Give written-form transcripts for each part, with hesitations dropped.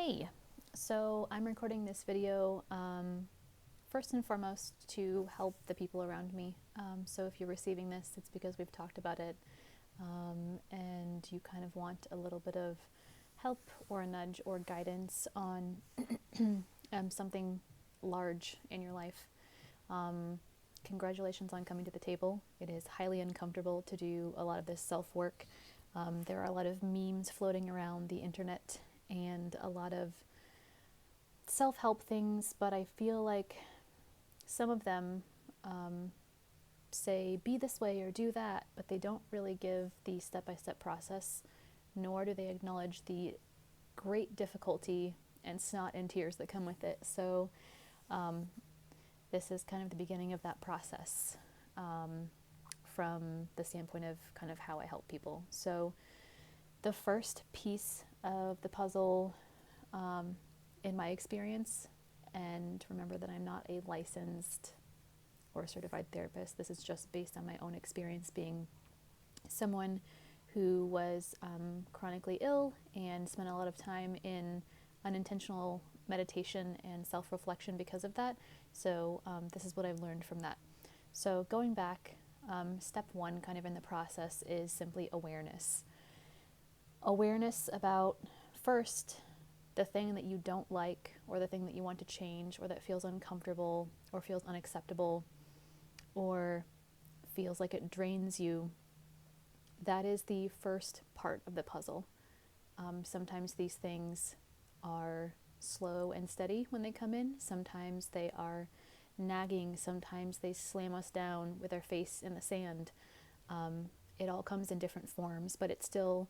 Hey, so I'm recording this video first and foremost to help the people around me. So if you're receiving this, it's because we've talked about it and you kind of want a little bit of help or a nudge or guidance on something large in your life. Congratulations on coming to the table. It is highly uncomfortable to do a lot of this self-work. There are a lot of memes floating around the internet and a lot of self-help things, but I feel like some of them say be this way or do that, but they don't really give the step-by-step process, nor do they acknowledge the great difficulty and snot and tears that come with it. So this is kind of the beginning of that process from the standpoint of kind of how I help people. So the first piece of the puzzle in my experience, and remember that I'm not a licensed or certified therapist, this is just based on my own experience being someone who was chronically ill and spent a lot of time in unintentional meditation and self-reflection because of that. So this is what I've learned from that. So going back, step one kind of in the process is simply awareness. Awareness about, first, the thing that you don't like or the thing that you want to change or that feels uncomfortable or feels unacceptable or feels like it drains you. That is the first part of the puzzle. Sometimes these things are slow and steady when they come in. Sometimes they are nagging. Sometimes they slam us down with our face in the sand. It all comes in different forms, but it's still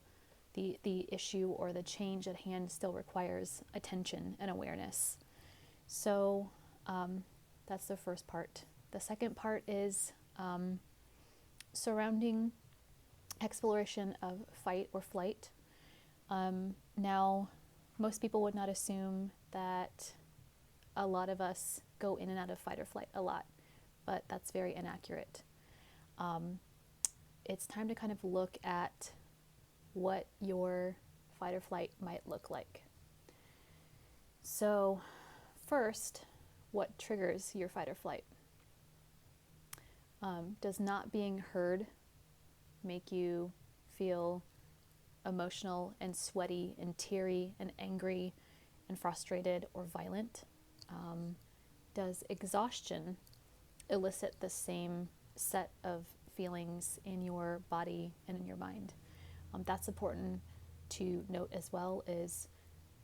the issue or the change at hand still requires attention and awareness. So that's the first part. The second part is surrounding exploration of fight or flight. Now, most people would not assume that a lot of us go in and out of fight or flight a lot, but that's very inaccurate. It's time to kind of look at what your fight or flight might look like. So, first, what triggers your fight or flight? Does not being heard make you feel emotional and sweaty and teary and angry and frustrated or violent? Does exhaustion elicit the same set of feelings in your body and in your mind? That's important to note as well, is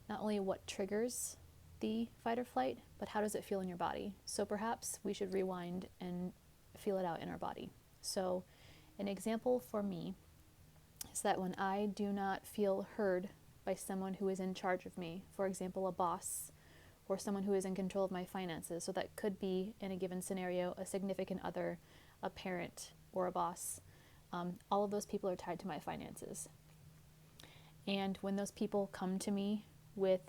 not only what triggers the fight or flight, but how does it feel in your body? So perhaps we should rewind and feel it out in our body. So an example for me is that when I do not feel heard by someone who is in charge of me, for example, a boss or someone who is in control of my finances, so that could be, in a given scenario, a significant other, a parent, or a boss. All of those people are tied to my finances. And when those people come to me with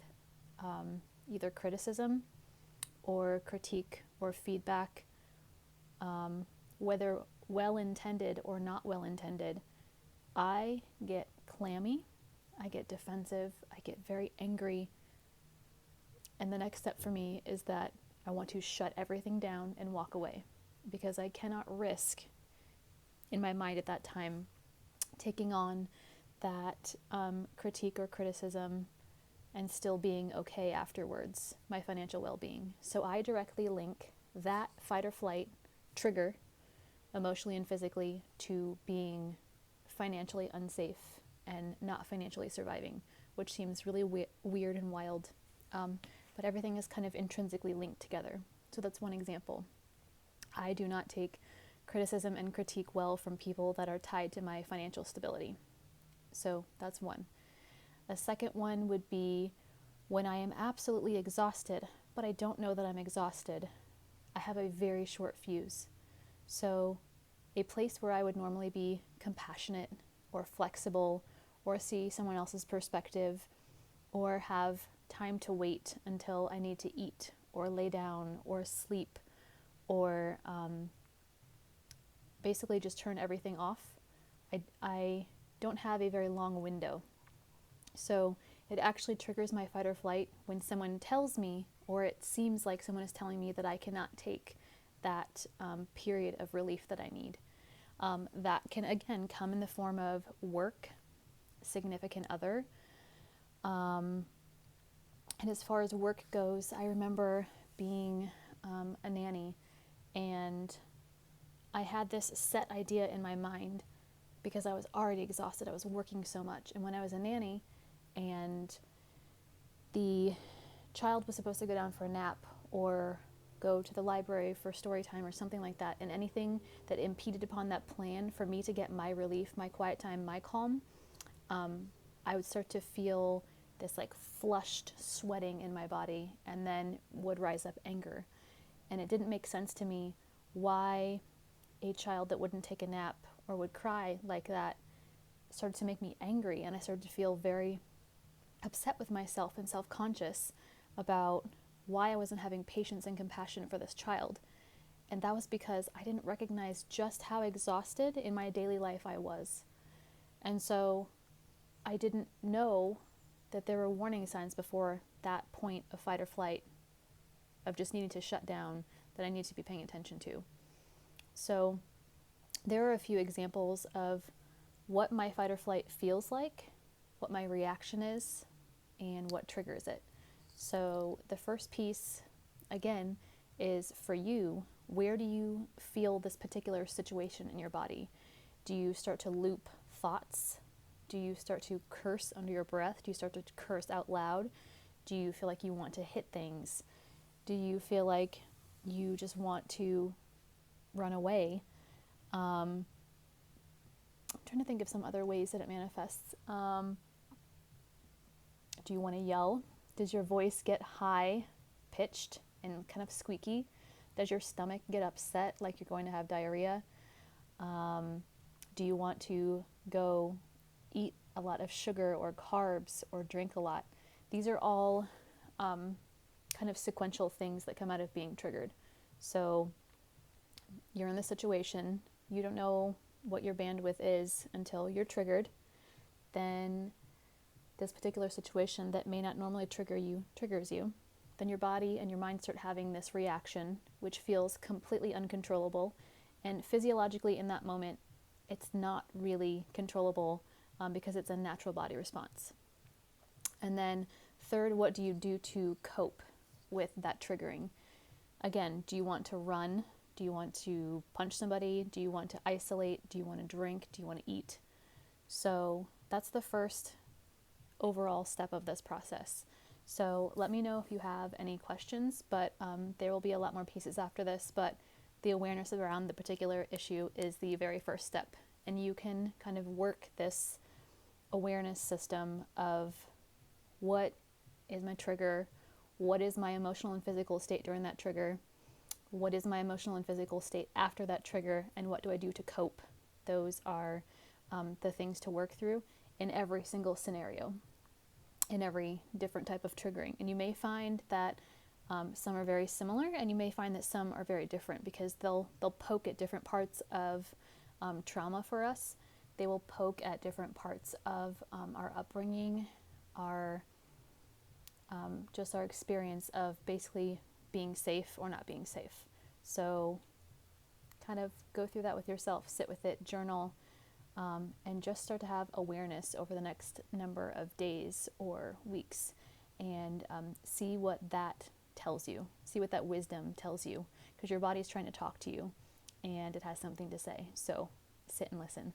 either criticism or critique or feedback, whether well-intended or not well-intended, I get clammy, I get defensive, I get very angry. And the next step for me is that I want to shut everything down and walk away, because I cannot risk, in my mind at that time, taking on that critique or criticism and still being okay afterwards, my financial well-being. So I directly link that fight or flight trigger, emotionally and physically, to being financially unsafe and not financially surviving, which seems really weird and wild. But everything is kind of intrinsically linked together. So that's one example. I do not take criticism and critique well from people that are tied to my financial stability. So that's one. A second one would be when I am absolutely exhausted, but I don't know that I'm exhausted. I have a very short fuse. So a place where I would normally be compassionate or flexible or see someone else's perspective or have time to wait until I need to eat or lay down or sleep or basically just turn everything off. I don't have a very long window. So It actually triggers my fight or flight when someone tells me, or it seems like someone is telling me, that I cannot take that period of relief that I need. That can, again, come in the form of work, significant other. And as far as work goes, I remember being a nanny, and I had this set idea in my mind because I was already exhausted. I was working so much. And when I was a nanny and the child was supposed to go down for a nap or go to the library for story time or something like that, and anything that impeded upon that plan for me to get my relief, my quiet time, my calm, I would start to feel this like flushed sweating in my body, and then would rise up anger. And it didn't make sense to me why a child that wouldn't take a nap or would cry like that started to make me angry, and I started to feel very upset with myself and self-conscious about why I wasn't having patience and compassion for this child. And that was because I didn't recognize just how exhausted in my daily life I was. And so I didn't know that there were warning signs before that point of fight or flight, of just needing to shut down, that I need to be paying attention to. So there are a few examples of what my fight or flight feels like, what my reaction is, and what triggers it. So the first piece, again, is for you. Where do you feel this particular situation in your body? Do you start to loop thoughts? Do you start to curse under your breath? Do you start to curse out loud? Do you feel like you want to hit things? Do you feel like you just want to run away? I'm trying to think of some other ways that it manifests. Do you want to yell? Does your voice get high pitched and kind of squeaky? Does your stomach get upset like you're going to have diarrhea? Do you want to go eat a lot of sugar or carbs or drink a lot? These are all kind of sequential things that come out of being triggered. So you're in this situation, you don't know what your bandwidth is until you're triggered. Then this particular situation that may not normally trigger you triggers you. Then your body and your mind start having this reaction, which feels completely uncontrollable. And physiologically in that moment, it's not really controllable because it's a natural body response. And then third, what do you do to cope with that triggering? Again, do you want to run? Do you want to punch somebody? Do you want to isolate? Do you want to drink? Do you want to eat? So that's the first overall step of this process. So let me know if you have any questions, but there will be a lot more pieces after this, but the awareness around the particular issue is the very first step. And you can kind of work this awareness system of what is my trigger, what is my emotional and physical state during that trigger, what is my emotional and physical state after that trigger, and what do I do to cope. Those are the things to work through in every single scenario, in every different type of triggering. And you may find that some are very similar, and you may find that some are very different because they'll poke at different parts of trauma for us. They will poke at different parts of our upbringing, our just our experience of basically being safe or not being safe. So kind of go through that with yourself, sit with it, journal, and just start to have awareness over the next number of days or weeks, and see what that tells you, see what that wisdom tells you, because your body's trying to talk to you and it has something to say. So sit and listen.